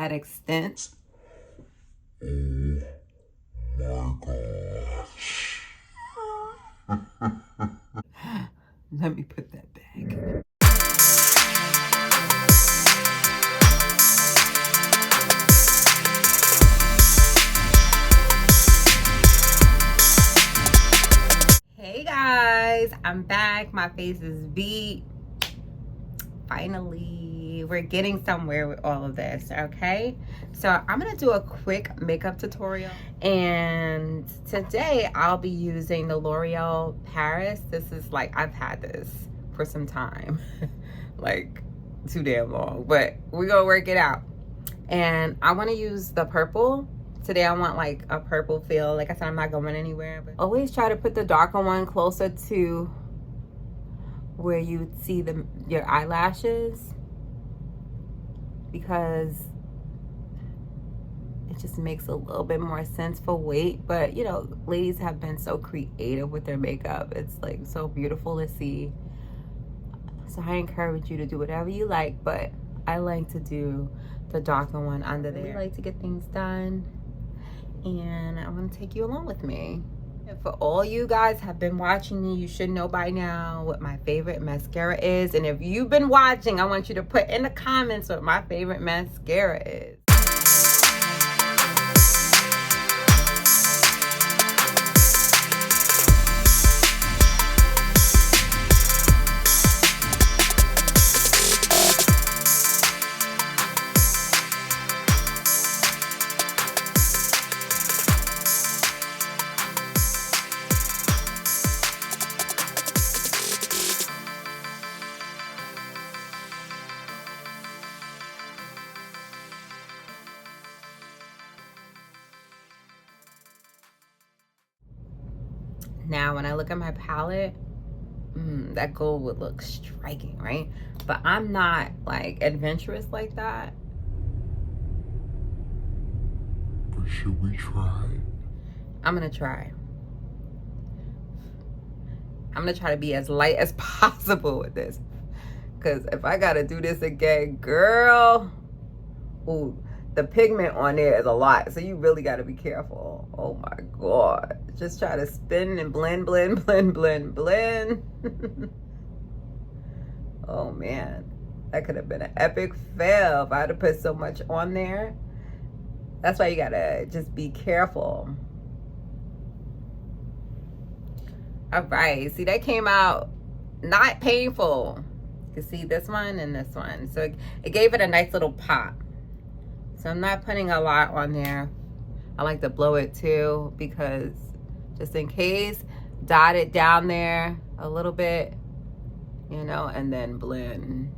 that extent. Oh my gosh. Let me put that back. Hey guys, I'm back. My face is beat. Finally, we're getting somewhere with all of this, okay? So I'm gonna do a quick makeup tutorial, and today I'll be using the L'Oreal Paris. This is like, I've had this for some time, like too damn long, but we're gonna work it out. And I wanna use the purple. Today I want like a purple feel. Like I said, I'm not going anywhere, but always try to put the darker one closer to where you would see your eyelashes, because it just makes a little bit more sense for weight. But you know, ladies have been so creative with their makeup. It's like so beautiful to see. So I encourage you to do whatever you like, but I like to do the darker one under there. I like to get things done, and I want to take you along with me. For all you guys have been watching me, you should know by now what my favorite mascara is. And if you've been watching, I want you to put in the comments what my favorite mascara is. Now, when I look at my palette, that gold would look striking, right? But I'm not like adventurous like that. But should we try? I'm gonna try. I'm gonna try to be as light as possible with this. Because if I gotta do this again, girl, ooh, the pigment on there is a lot, so you really got to be careful. Oh my god, just try to spin and blend, blend, blend, blend, blend. Oh man, that could have been an epic fail if I had to put so much on there. That's why you gotta just be careful. All right, see, that came out not painful. You see this one and this one, so it gave it a nice little pop. So I'm not putting a lot on there. I like to blow it too, because just in case, dot it down there a little bit, you know, and then blend.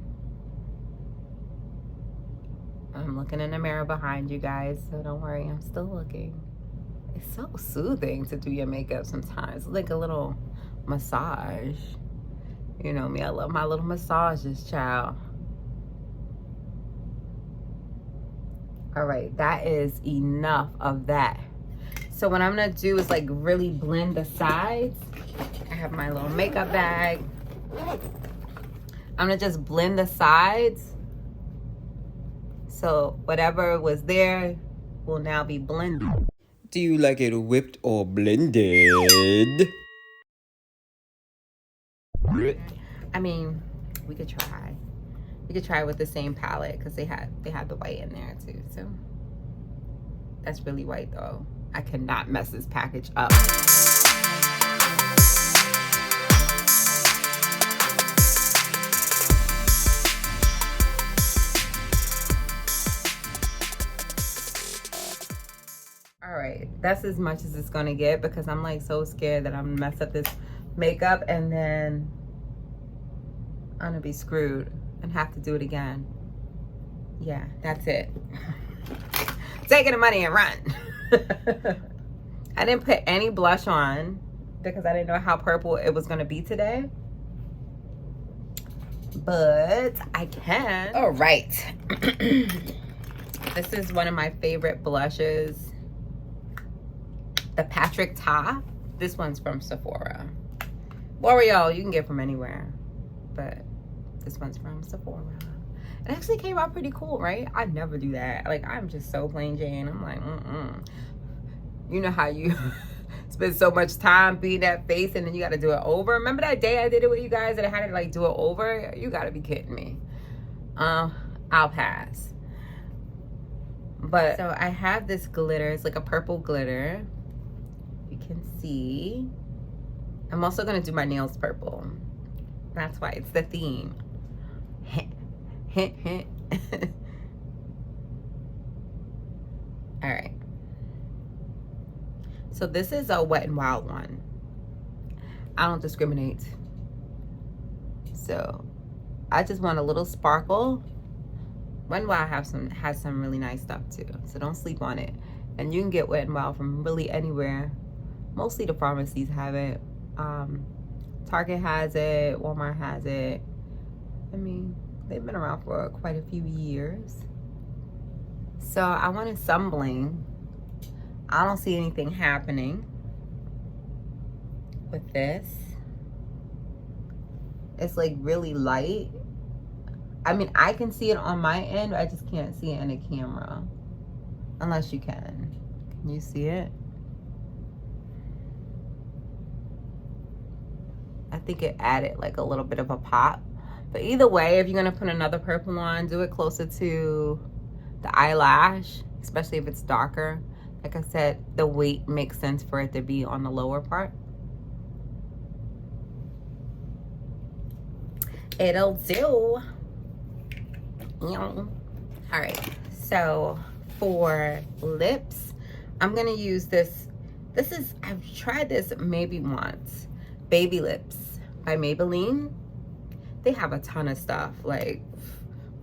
I'm looking in the mirror behind you guys, so don't worry, I'm still looking. It's so soothing to do your makeup sometimes. It's like a little massage. You know me, I love my little massages, child. All right, that is enough of that. So what I'm gonna do is like really blend the sides. I have my little makeup bag. I'm gonna just blend the sides. So whatever was there will now be blended. Do you like it whipped or blended? I mean, we could try. We could try with the same palette, because they had the white in there too. So that's really white though. I cannot mess this package up. All right, that's as much as it's gonna get, because I'm like so scared that I'm gonna mess up this makeup and then I'm gonna be screwed and have to do it again. Yeah, that's it. Taking the money and run. I didn't put any blush on because I didn't know how purple it was gonna be today. But I can. All right. This is one of my favorite blushes. The Patrick Ta. This one's from Sephora. L'Oreal, you can get from anywhere, but this one's from Sephora. It actually came out pretty cool, right? I never do that. Like, I'm just so plain Jane. I'm like, You know how you spend so much time beating that face and then you got to do it over? Remember that day I did it with you guys and I had to like do it over? You got to be kidding me. I'll pass. But so I have this glitter. It's like a purple glitter. You can see. I'm also going to do my nails purple. That's why it's the theme. Hint, hint. All right. So this is a Wet n Wild one. I don't discriminate. So I just want a little sparkle. Wet n Wild has some really nice stuff too. So don't sleep on it. And you can get Wet n Wild from really anywhere. Mostly the pharmacies have it. Target has it. Walmart has it. I mean, they've been around for quite a few years. So I wanted some bling. I don't see anything happening with this. It's like really light. I mean, I can see it on my end, but I just can't see it in the camera. Unless you can. Can you see it? I think it added like a little bit of a pop. But either way, if you're gonna put another purple on, do it closer to the eyelash, especially if it's darker. Like I said, the weight makes sense for it to be on the lower part. It'll do. All right, so for lips, I'm gonna use this. I've tried this maybe once. Baby Lips by Maybelline. They have a ton of stuff, like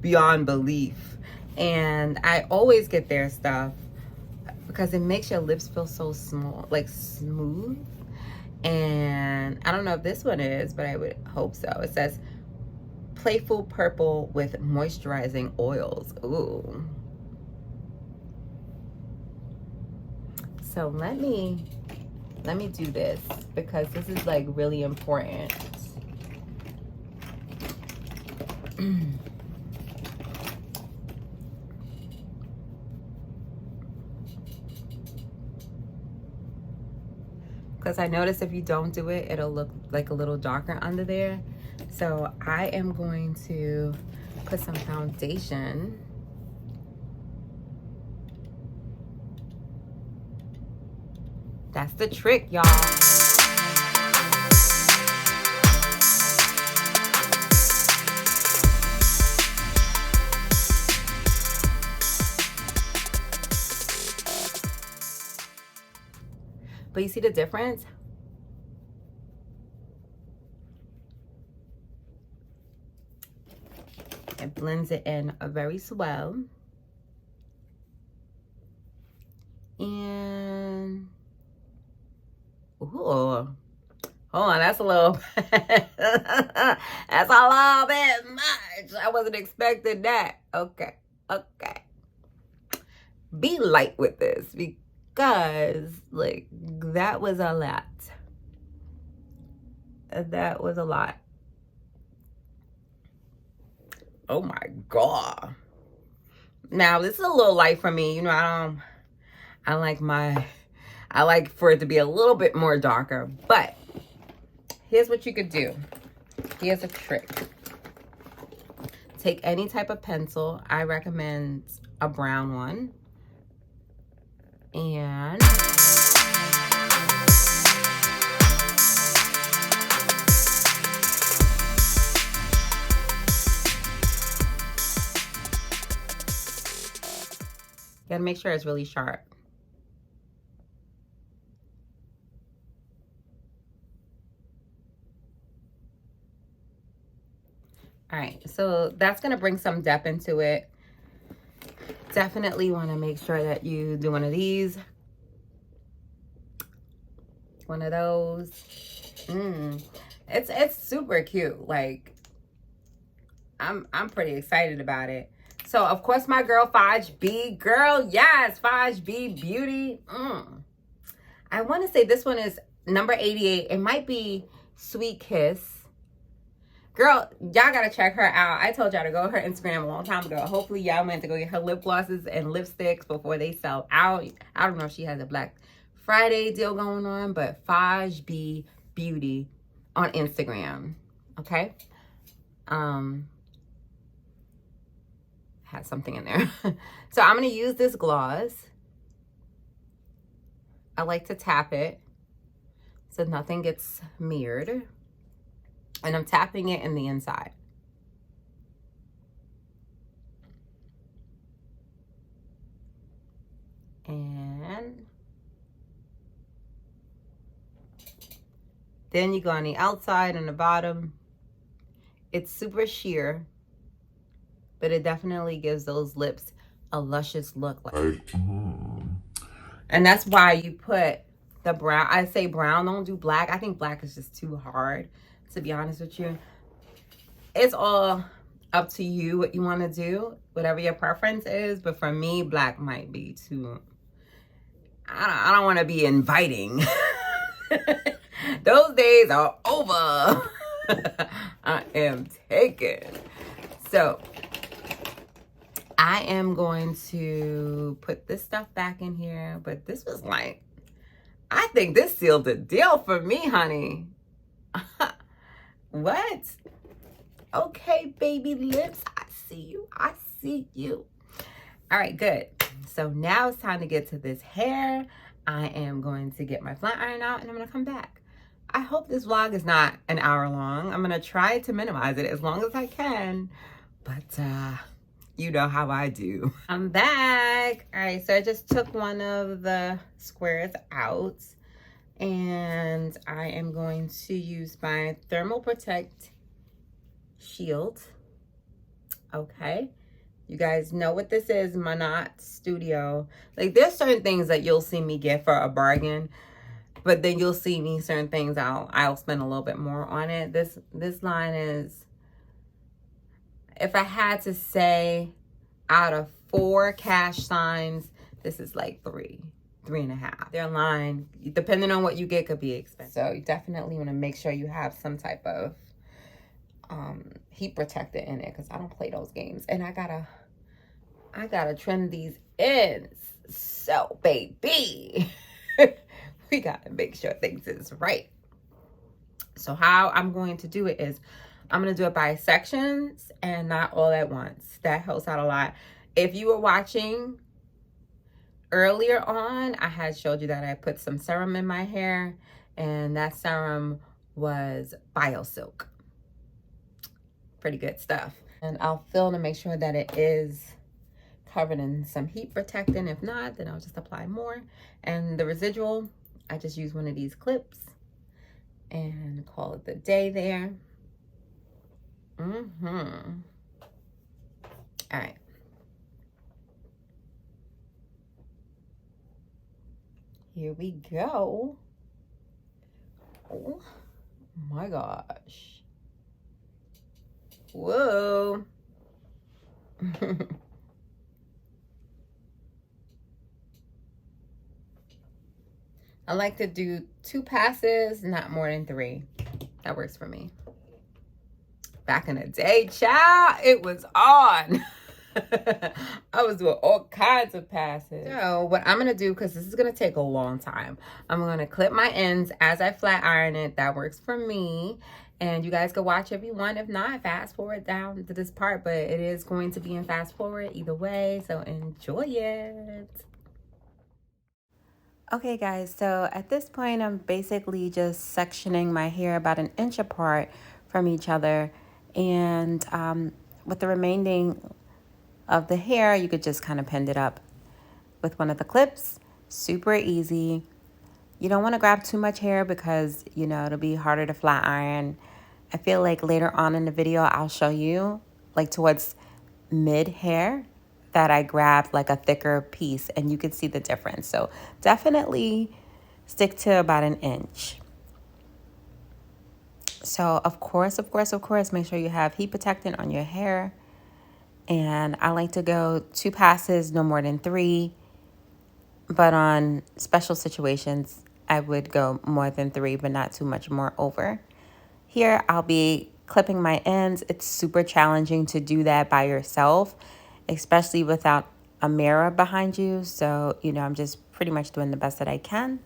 beyond belief. And I always get their stuff because it makes your lips feel so small, like smooth. And I don't know if this one is, but I would hope so. It says Playful Purple with moisturizing oils. Ooh. So let me do this because this is like really important. Because I notice if you don't do it, it'll look like a little darker under there. So I am going to put some foundation. That's the trick, y'all. But you see the difference? It blends it in very swell. And ooh, hold on, that's a little that's a little bit much. I wasn't expecting that. Okay. Be light with this because like that was a lot. That was a lot. Oh my God. Now this is a little light for me. You know, I like for it to be a little bit more darker, but here's what you could do. Here's a trick. Take any type of pencil. I recommend a brown one. And you gotta make sure it's really sharp. All right, so that's gonna bring some depth into it. Definitely wanna make sure that you do one of these. One of those. It's super cute. Like, I'm pretty excited about it. So, of course, my girl, Faj B. Girl, yes, Faj B Beauty. I want to say this one is number 88. It might be Sweet Kiss. Girl, y'all gotta check her out. I told y'all to go to her Instagram a long time ago. Hopefully y'all went to go get her lip glosses and lipsticks before they sell out. I don't know if she has a Black Friday deal going on, but Faj B Beauty on Instagram. Okay? Had something in there. So I'm gonna use this gloss. I like to tap it so nothing gets smeared. And I'm tapping it in the inside. And then you go on the outside and the bottom. It's super sheer, but it definitely gives those lips a luscious look. And that's why you put the brown. I say brown, don't do black. I think black is just too hard, to be honest with you. It's all up to you what you want to do, whatever your preference is. But for me, black might be too, I don't want to be inviting. Those days are over. I am taken. So I am going to put this stuff back in here. But this was like, I think this sealed the deal for me, honey. What? Okay, baby lips. I see you. I see you. All right, good. So now it's time to get to this hair. I am going to get my flat iron out and I'm going to come back. I hope this vlog is not an hour long. I'm going to try to minimize it as long as I can. But you know how I do. I'm back. All right, so I just took one of the squares out. And I am going to use my Thermal Protect Shield. Okay. You guys know what this is, Manat Studio. Like, there's certain things that you'll see me get for a bargain, but then you'll see me certain things I'll spend a little bit more on it. This line is, if I had to say out of 4 cash signs, this is like 3.5. Their line, depending on what you get, could be expensive. So you definitely want to make sure you have some type of heat protector in it, because I don't play those games. And I gotta trim these ends. So baby, we gotta make sure things is right. So how I'm going to do it is, I'm gonna do it by sections and not all at once. That helps out a lot. If you were watching earlier on, I had showed you that I put some serum in my hair, and that serum was BioSilk. Pretty good stuff. And I'll fill to make sure that it is covered in some heat protectant. If not, then I'll just apply more. And the residual, I just use one of these clips and call it the day there. All right. Here we go. Oh my gosh. Whoa. I like to do 2 passes, not more than 3. That works for me. Back in the day, child, it was on. I was doing all kinds of passes. So what I'm going to do, because this is going to take a long time, I'm going to clip my ends as I flat iron it. That works for me. And you guys can watch if you want. If not, fast forward down to this part. But it is going to be in fast forward either way. So enjoy it. Okay, guys. So at this point, I'm basically just sectioning my hair about 1 inch apart from each other. And with the remaining of the hair, you could just kind of pin it up with one of the clips. Super easy. You don't want to grab too much hair because, you know, it'll be harder to flat iron. I feel like later on in the video, I'll show you, like towards mid hair, that I grabbed like a thicker piece and you can see the difference. So definitely stick to about 1 inch. So of course, make sure you have heat protectant on your hair. And I like to go 2 passes, no more than 3. But on special situations, I would go more than 3, but not too much more over. Here, I'll be clipping my ends. It's super challenging to do that by yourself, especially without a mirror behind you. So, I'm just pretty much doing the best that I can.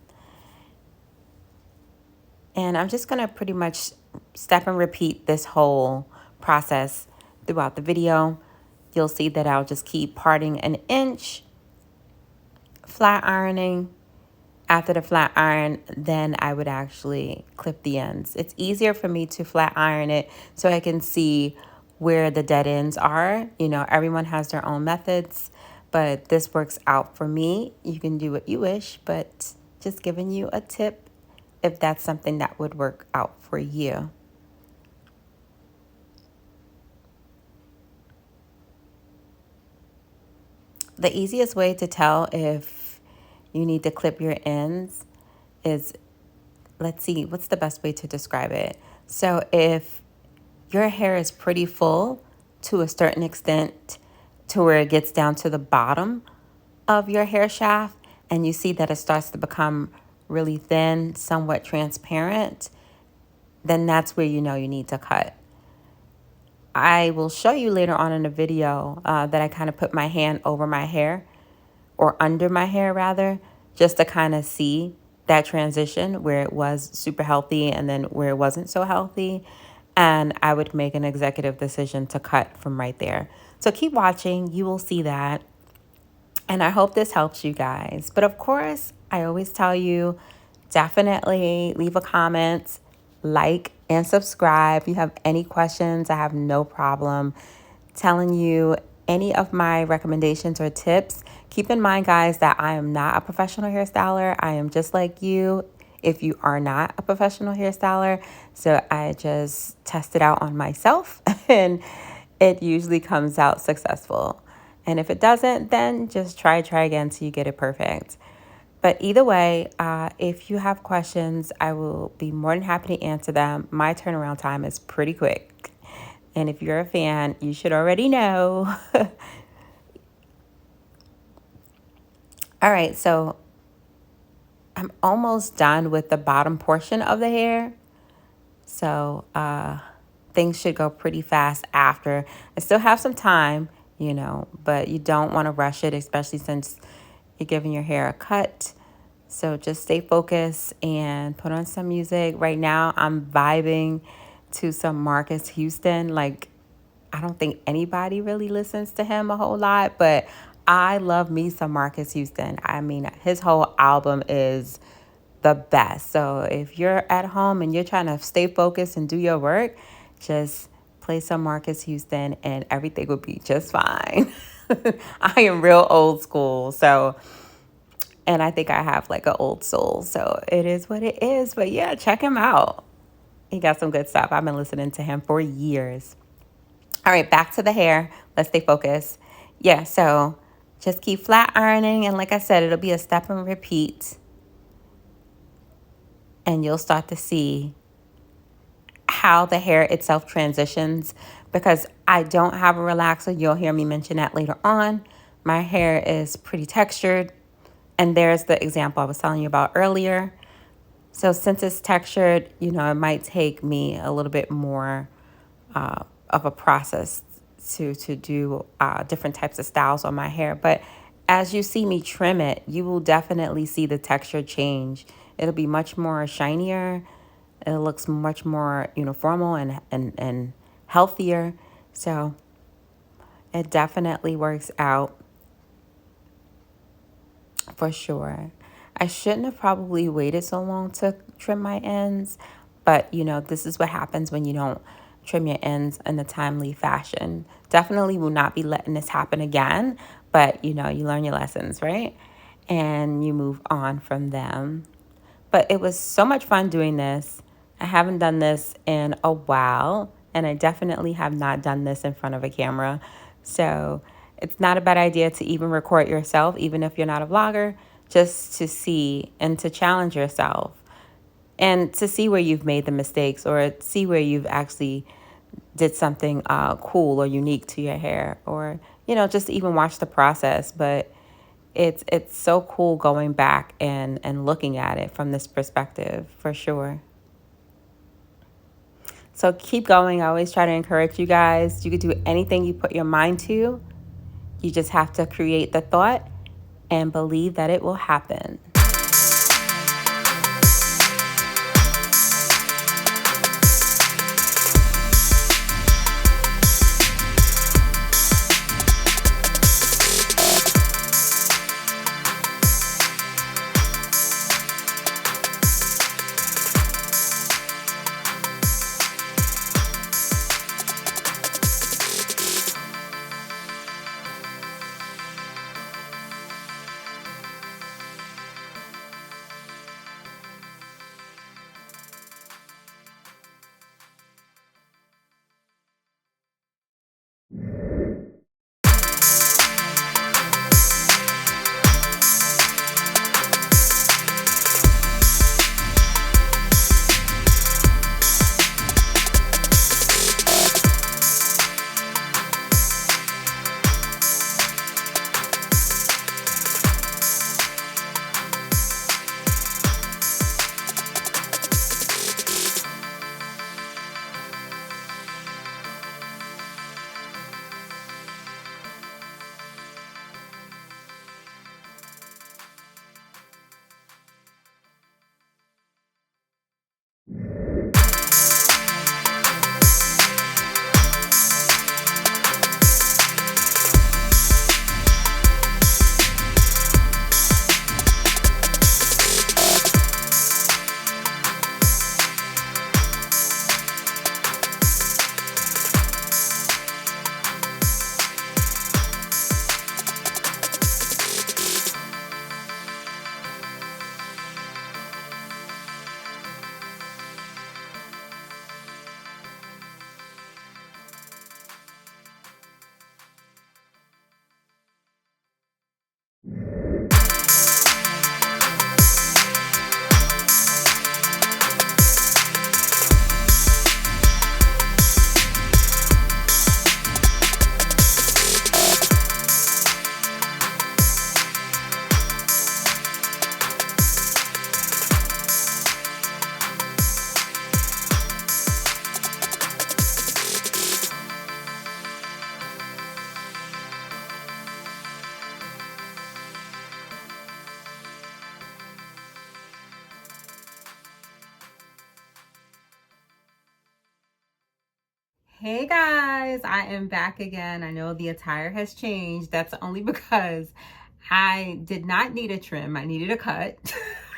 And I'm just going to pretty much step and repeat this whole process throughout the video. You'll see that I'll just keep parting an inch, flat ironing. After the flat iron, then I would actually clip the ends. It's easier for me to flat iron it so I can see where the dead ends are. Everyone has their own methods, but this works out for me. You can do what you wish, but just giving you a tip if that's something that would work out for you. The easiest way to tell if you need to clip your ends is, let's see, what's the best way to describe it? So if your hair is pretty full to a certain extent to where it gets down to the bottom of your hair shaft and you see that it starts to become really thin, somewhat transparent, then that's where you need to cut. I will show you later on in the video that I kind of put my hand over my hair, or under my hair rather, just to kind of see that transition where it was super healthy and then where it wasn't so healthy. And I would make an executive decision to cut from right there. So keep watching, you will see that. And I hope this helps you guys. But of course, I always tell you, definitely leave a comment, like, and subscribe. If you have any questions, I have no problem telling you any of my recommendations or tips. Keep in mind, guys, that I am not a professional hairstyler. I am just like you if you are not a professional hairstyler. So I just test it out on myself and it usually comes out successful. And if it doesn't, then just try again till you get it perfect. But either way, if you have questions, I will be more than happy to answer them. My turnaround time is pretty quick. And if you're a fan, you should already know. All right, so I'm almost done with the bottom portion of the hair. So things should go pretty fast after. I still have some time, but you don't want to rush it, especially since you're giving your hair a cut. So just stay focused and put on some music. Right now, I'm vibing to some Marcus Houston. Like, I don't think anybody really listens to him a whole lot, but I love me some Marcus Houston. I mean, his whole album is the best. So if you're at home and you're trying to stay focused and do your work, just play some Marcus Houston and everything will be just fine. I am real old school, and I think I have like an old soul, so it is what it is. But yeah, check him out. He got some good stuff. I've been listening to him for years. All right, back to the hair. Let's stay focused. Yeah, so just keep flat ironing. And like I said, it'll be a step and repeat. And you'll start to see how the hair itself transitions. Because I don't have a relaxer. You'll hear me mention that later on. My hair is pretty textured. And there's the example I was telling you about earlier. So since it's textured, it might take me a little bit more of a process to do different types of styles on my hair. But as you see me trim it, you will definitely see the texture change. It'll be much more shinier. It looks much more uniformal and healthier. So it definitely works out for sure. I shouldn't have probably waited so long to trim my ends, but this is what happens when you don't trim your ends in a timely fashion. Definitely will not be letting this happen again, but you learn your lessons, right? And you move on from them. But it was so much fun doing this. I haven't done this in a while, and I definitely have not done this in front of a camera. So it's not a bad idea to even record yourself, even if you're not a vlogger, just to see and to challenge yourself and to see where you've made the mistakes or see where you've actually did something cool or unique to your hair, or, just even watch the process. But it's so cool going back and looking at it from this perspective, for sure. So keep going. I always try to encourage you guys. You could do anything you put your mind to. You just have to create the thought and believe that it will happen. Hey guys, I am back again. I know the attire has changed. That's only because I did not need a trim. I needed a cut.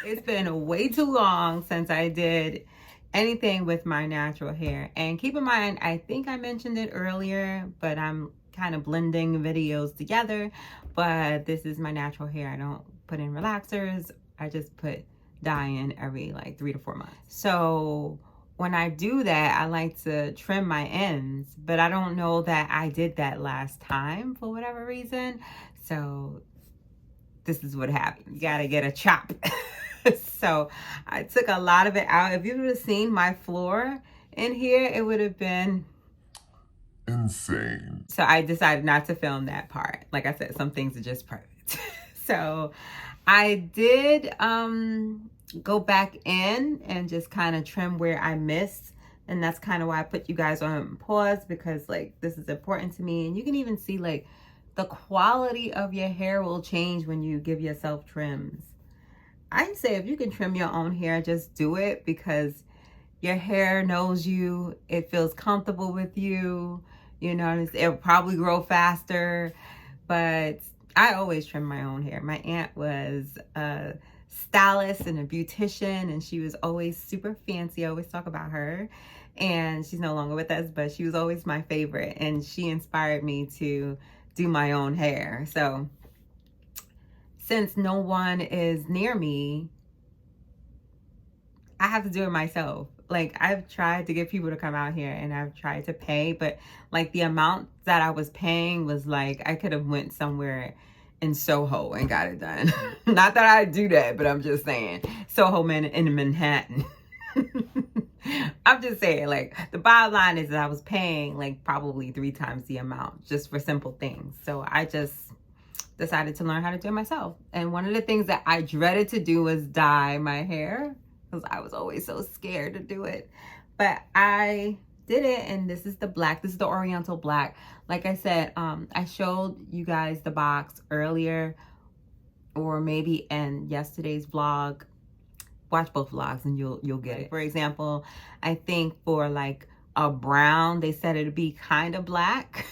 It's been way too long since I did anything with my natural hair. And keep in mind, I think I mentioned it earlier, but I'm kind of blending videos together. But this is my natural hair. I don't put in relaxers. I just put dye in every like 3 to 4 months. So when I do that, I like to trim my ends, but I don't know that I did that last time for whatever reason. So this is what happened. You gotta get a chop. So I took a lot of it out. If you would have seen my floor in here, it would have been insane. So I decided not to film that part. Like I said, some things are just private. So I did go back in and just kind of trim where I missed, and that's kind of why I put you guys on pause, because like this is important to me. And you can even see like the quality of your hair will change when you give yourself trims. I'd say if you can trim your own hair, just do it, because your hair knows you, it feels comfortable with you, you know, it'll probably grow faster. But I always trim my own hair. My aunt was a stylist and a beautician, and she was always super fancy. I always talk about her, and she's no longer with us, but she was always my favorite, and she inspired me to do my own hair. So since no one is near me, I have to do it myself. Like, I've tried to get people to come out here, and I've tried to pay, but like the amount that I was paying was like, I could have went somewhere in Soho and got it done. Not that I do that, but I'm just saying, Soho in Manhattan. I'm just saying, like, the bottom line is that I was paying like probably 3 times the amount just for simple things. So I just decided to learn how to do it myself. And one of the things that I dreaded to do was dye my hair, because I was always so scared to do it. But I did it, and this is the black. This is the Oriental black. Like I said, I showed you guys the box earlier, or maybe in yesterday's vlog. Watch both vlogs and you'll get it. For example, I think for like a brown, they said it'd be kind of black.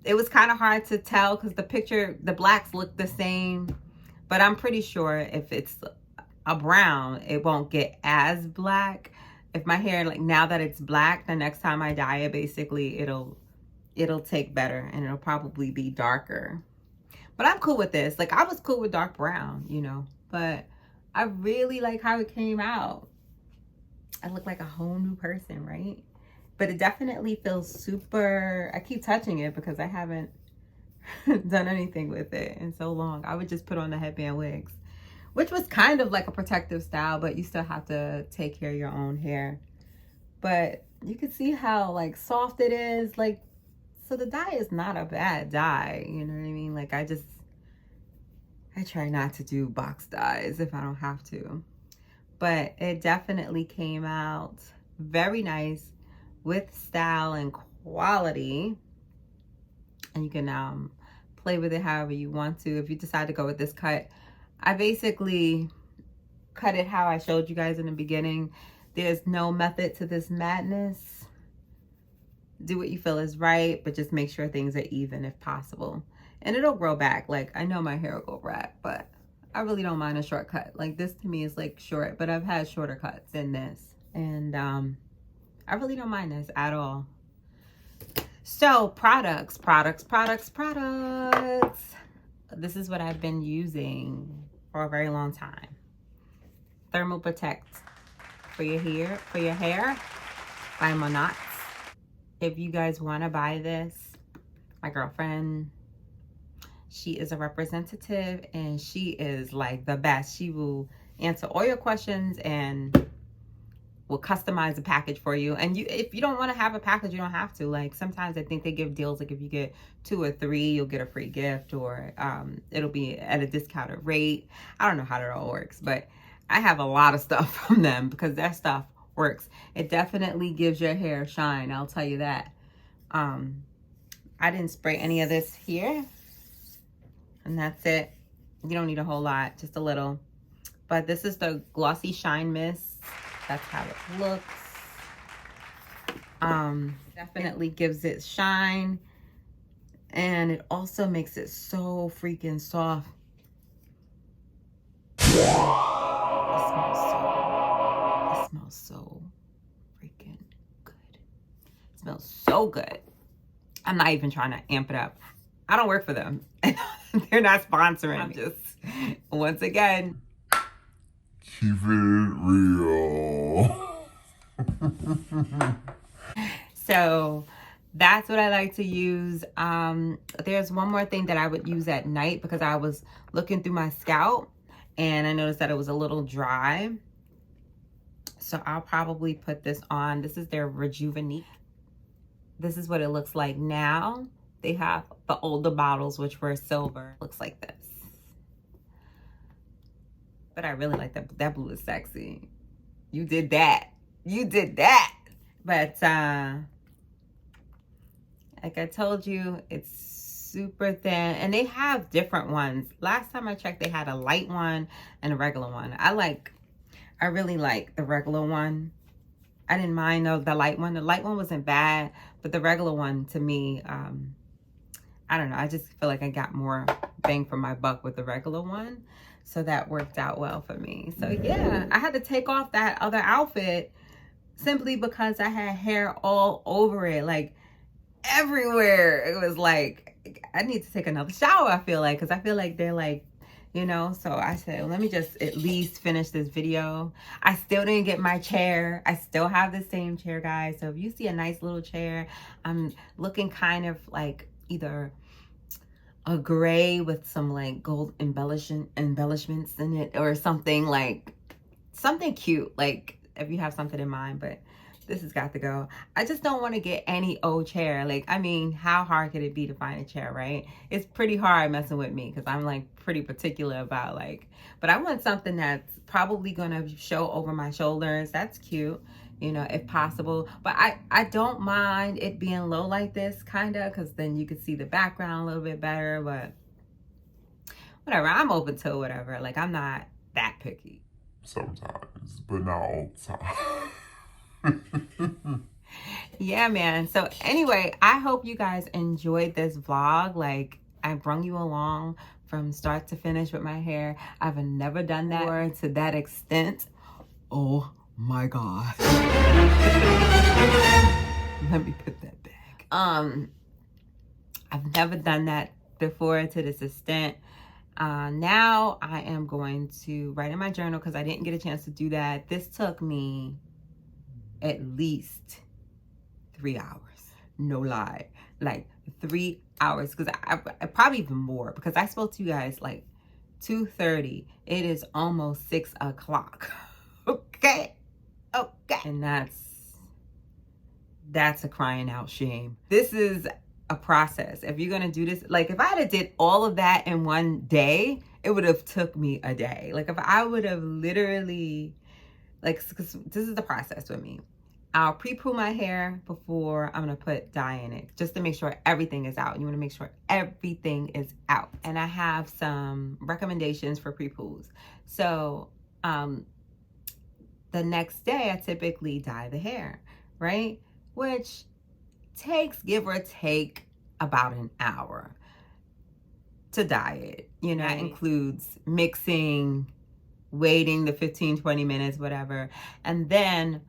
It was kind of hard to tell because the picture, the blacks look the same, but I'm pretty sure if it's a brown, it won't get as black. If my hair, like now that it's black, the next time I dye it, basically it'll take better and it'll probably be darker. But I'm cool with this. Like I was cool with dark brown, you know, but I really like how it came out. I look like a whole new person, right? But it definitely feels super, I keep touching it because I haven't done anything with it in so long. I would just put on the headband wigs, which was kind of like a protective style, but you still have to take care of your own hair. But you can see how like soft it is. Like, so the dye is not a bad dye, you know what I mean? Like I try not to do box dyes if I don't have to. But it definitely came out very nice with style and quality. And you can play with it however you want to. If you decide to go with this cut, I basically cut it how I showed you guys in the beginning. There's no method to this madness. Do what you feel is right, but just make sure things are even if possible. And it'll grow back. Like, I know my hair will grow back, but I really don't mind a shortcut. Like, this to me is like short, but I've had shorter cuts than this. And I really don't mind this at all. So, products. This is what I've been using for a very long time. Thermal Protect for your hair by Monat. If you guys want to buy this, my girlfriend, she is a representative and she is like the best. She will answer all your questions and will customize a package for you. And if you don't want to have a package, you don't have to. Like sometimes I think they give deals, like if you get 2 or 3, you'll get a free gift, or it'll be at a discounted rate. I don't know how that all works, but I have a lot of stuff from them because their stuff works. It definitely gives your hair shine, I'll tell you that. I didn't spray any of this here. And that's it. You don't need a whole lot, just a little. But this is the Glossy Shine Mist. That's how it looks. Definitely gives it shine. And it also makes it so freaking soft. It smells so freaking good. It smells so good. I'm not even trying to amp it up. I don't work for them. They're not sponsoring. I'm just, once again, keep it real. So that's what I like to use. There's one more thing that I would use at night because I was looking through my scalp and I noticed that it was a little dry. So I'll probably put this on. This is their Rejuvenate. This is what it looks like now. They have the older bottles, which were silver. Looks like this. But I really like that. That blue is sexy. You did that. You did that. But like I told you, it's super thin. And they have different ones. Last time I checked, they had a light one and a regular one. I really like the regular one. I didn't mind the light one. The light one wasn't bad, but the regular one to me, I don't know. I just feel like I got more bang for my buck with the regular one. So that worked out well for me. So yeah, I had to take off that other outfit simply because I had hair all over it. Like everywhere. It was like, I need to take another shower, I feel like. Because I feel like they're like, you know. So I said, well, let me just at least finish this video. I still didn't get my chair. I still have the same chair, guys. So if you see a nice little chair, I'm looking kind of like either a gray with some like gold embellishments in it, or something like something cute, like if you have something in mind. But this has got to go. I just don't want to get any old chair. Like, I mean, how hard could it be to find a chair, right? It's pretty hard messing with me because I'm like pretty particular about like, but I want something that's probably gonna show over my shoulders. That's cute. you know, if possible. But I don't mind it being low like this, kind of, because then you can see the background a little bit better. But whatever, I'm open to whatever. Like, I'm not that picky. Sometimes, but not all the time. Yeah, man. So anyway, I hope you guys enjoyed this vlog. Like, I brung you along from start to finish with my hair. I've never done that or to that extent. Oh my God. Let me put that back. I've never done that before to this extent. Now I am going to write in my journal because I didn't get a chance to do that. This took me at least 3 hours. No lie. Like 3 hours, because I probably even more, because I spoke to you guys like 2:30. It is almost 6 o'clock. Okay. And that's a crying out shame. This is a process. If you're gonna do this, like if I had did all of that in one day, it would have took me a day. Like if I would have literally, like, because this is the process with me. I'll pre-poo my hair before I'm gonna put dye in it, just to make sure everything is out. You wanna make sure everything is out. And I have some recommendations for pre-poos. So the next day I typically dye the hair, right? Which takes, give or take, about an hour to dye it. You know, that includes mixing, waiting the 15-20 minutes, whatever. And then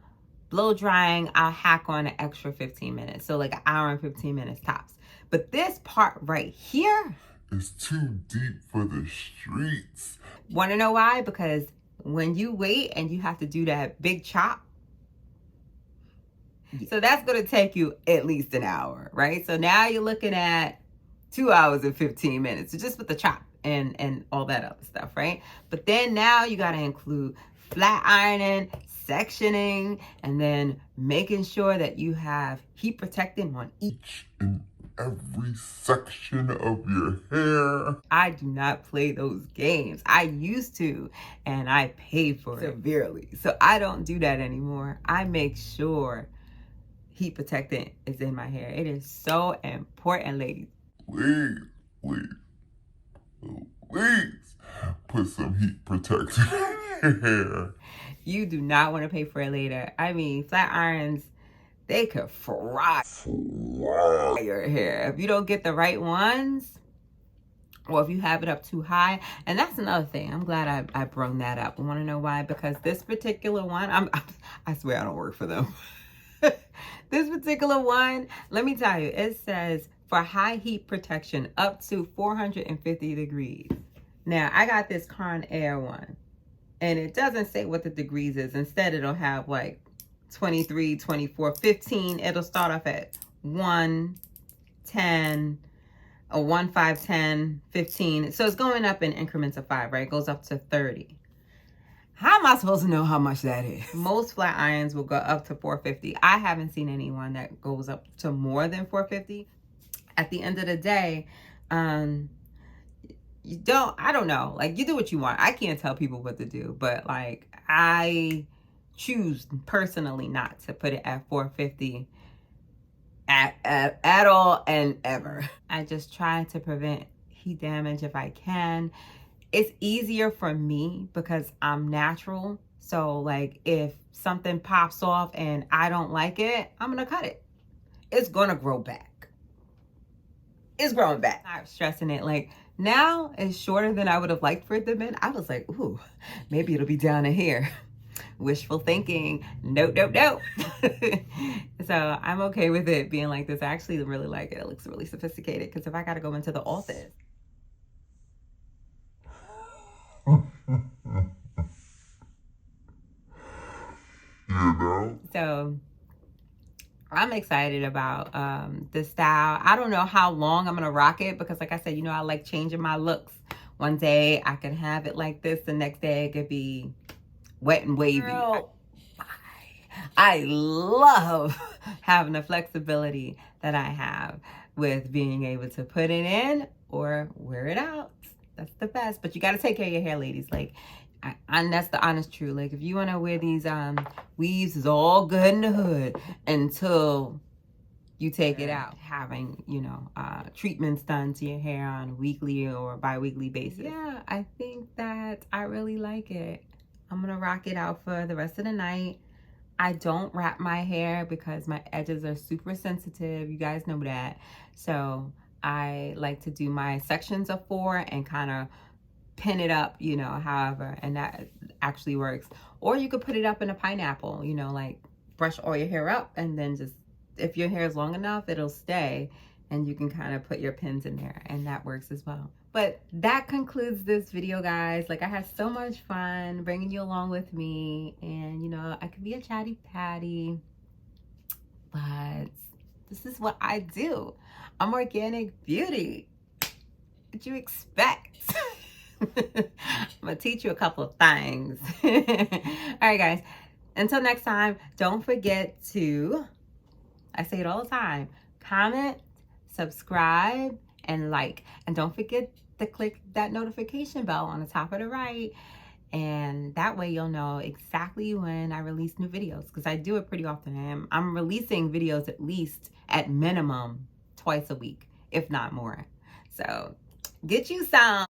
blow drying, I'll hack on an extra 15 minutes. So like an hour and 15 minutes tops. But this part right here is too deep for the streets. Want to know why? Because when you wait and you have to do that big chop, so that's going to take you at least an hour, right? So now you're looking at 2 hours and 15 minutes, so just with the chop and all that other stuff, right? But then now you got to include flat ironing, sectioning, and then making sure that you have heat protectant on each and every section of your hair. I do not play those games. I used to, and I paid for it severely. So I don't do that anymore. I make sure heat protectant is in my hair. It is so important, ladies. Please put some heat protectant in your hair. You do not want to pay for it later. I mean, flat irons, they could fry your hair. If you don't get the right ones, or if you have it up too high. And that's another thing. I'm glad I brought that up. You want to know why? Because this particular one, I swear I don't work for them. This particular one, let me tell you, it says for high heat protection up to 450 degrees. Now, I got this Cairn Air one, and it doesn't say what the degrees is. Instead, it'll have like 23, 24, 15. It'll start off at 1, 10, or 1, 5, 10, 15. So it's going up in increments of 5, right? It goes up to 30. How am I supposed to know how much that is? Most flat irons will go up to 450. I haven't seen anyone that goes up to more than 450. At the end of the day, I don't know. Like, you do what you want. I can't tell people what to do, but like, I choose personally not to put it at 450 at all and ever. I just try to prevent heat damage if I can. It's easier for me because I'm natural. So like if something pops off and I don't like it, I'm gonna cut it. It's gonna grow back. It's growing back. I'm stressing it. Like now it's shorter than I would have liked for it to be. I was like, ooh, maybe it'll be down in here. Wishful thinking. Nope. So I'm okay with it being like this. I actually really like it. It looks really sophisticated because if I gotta go into the office, you know? So I'm excited about the style. I don't know how long I'm gonna rock it because like I said, you know, I like changing my looks. One day I can have it like this, the next day it could be wet and wavy. Girl, I love having the flexibility that I have with being able to put it in or wear it out. That's the best. But you got to take care of your hair, ladies. Like, And that's the honest truth. Like, if you want to wear these weaves, is all good in the hood until you take it out. Having, you know, treatments done to your hair on a weekly or bi-weekly basis. Yeah, I think that I really like it. I'm gonna rock it out for the rest of the night. I don't wrap my hair because my edges are super sensitive. You guys know that. So I like to do my sections of 4 and kind of pin it up, you know, however, and that actually works. Or you could put it up in a pineapple, you know, like brush all your hair up and then just, if your hair is long enough, it'll stay and you can kind of put your pins in there, and that works as well. But that concludes this video, guys. Like, I had so much fun bringing you along with me, and you know, I could be a chatty patty, but this is what I do. I'm organic beauty. What you expect? I'm gonna teach you a couple of things. All right, guys, until next time, don't forget to, I say it all the time, comment, subscribe, and like. And don't forget to click that notification bell on the top of the right, and that way you'll know exactly when I release new videos, because I do it pretty often. I'm releasing videos at least, at minimum, twice a week, if not more. So get you some.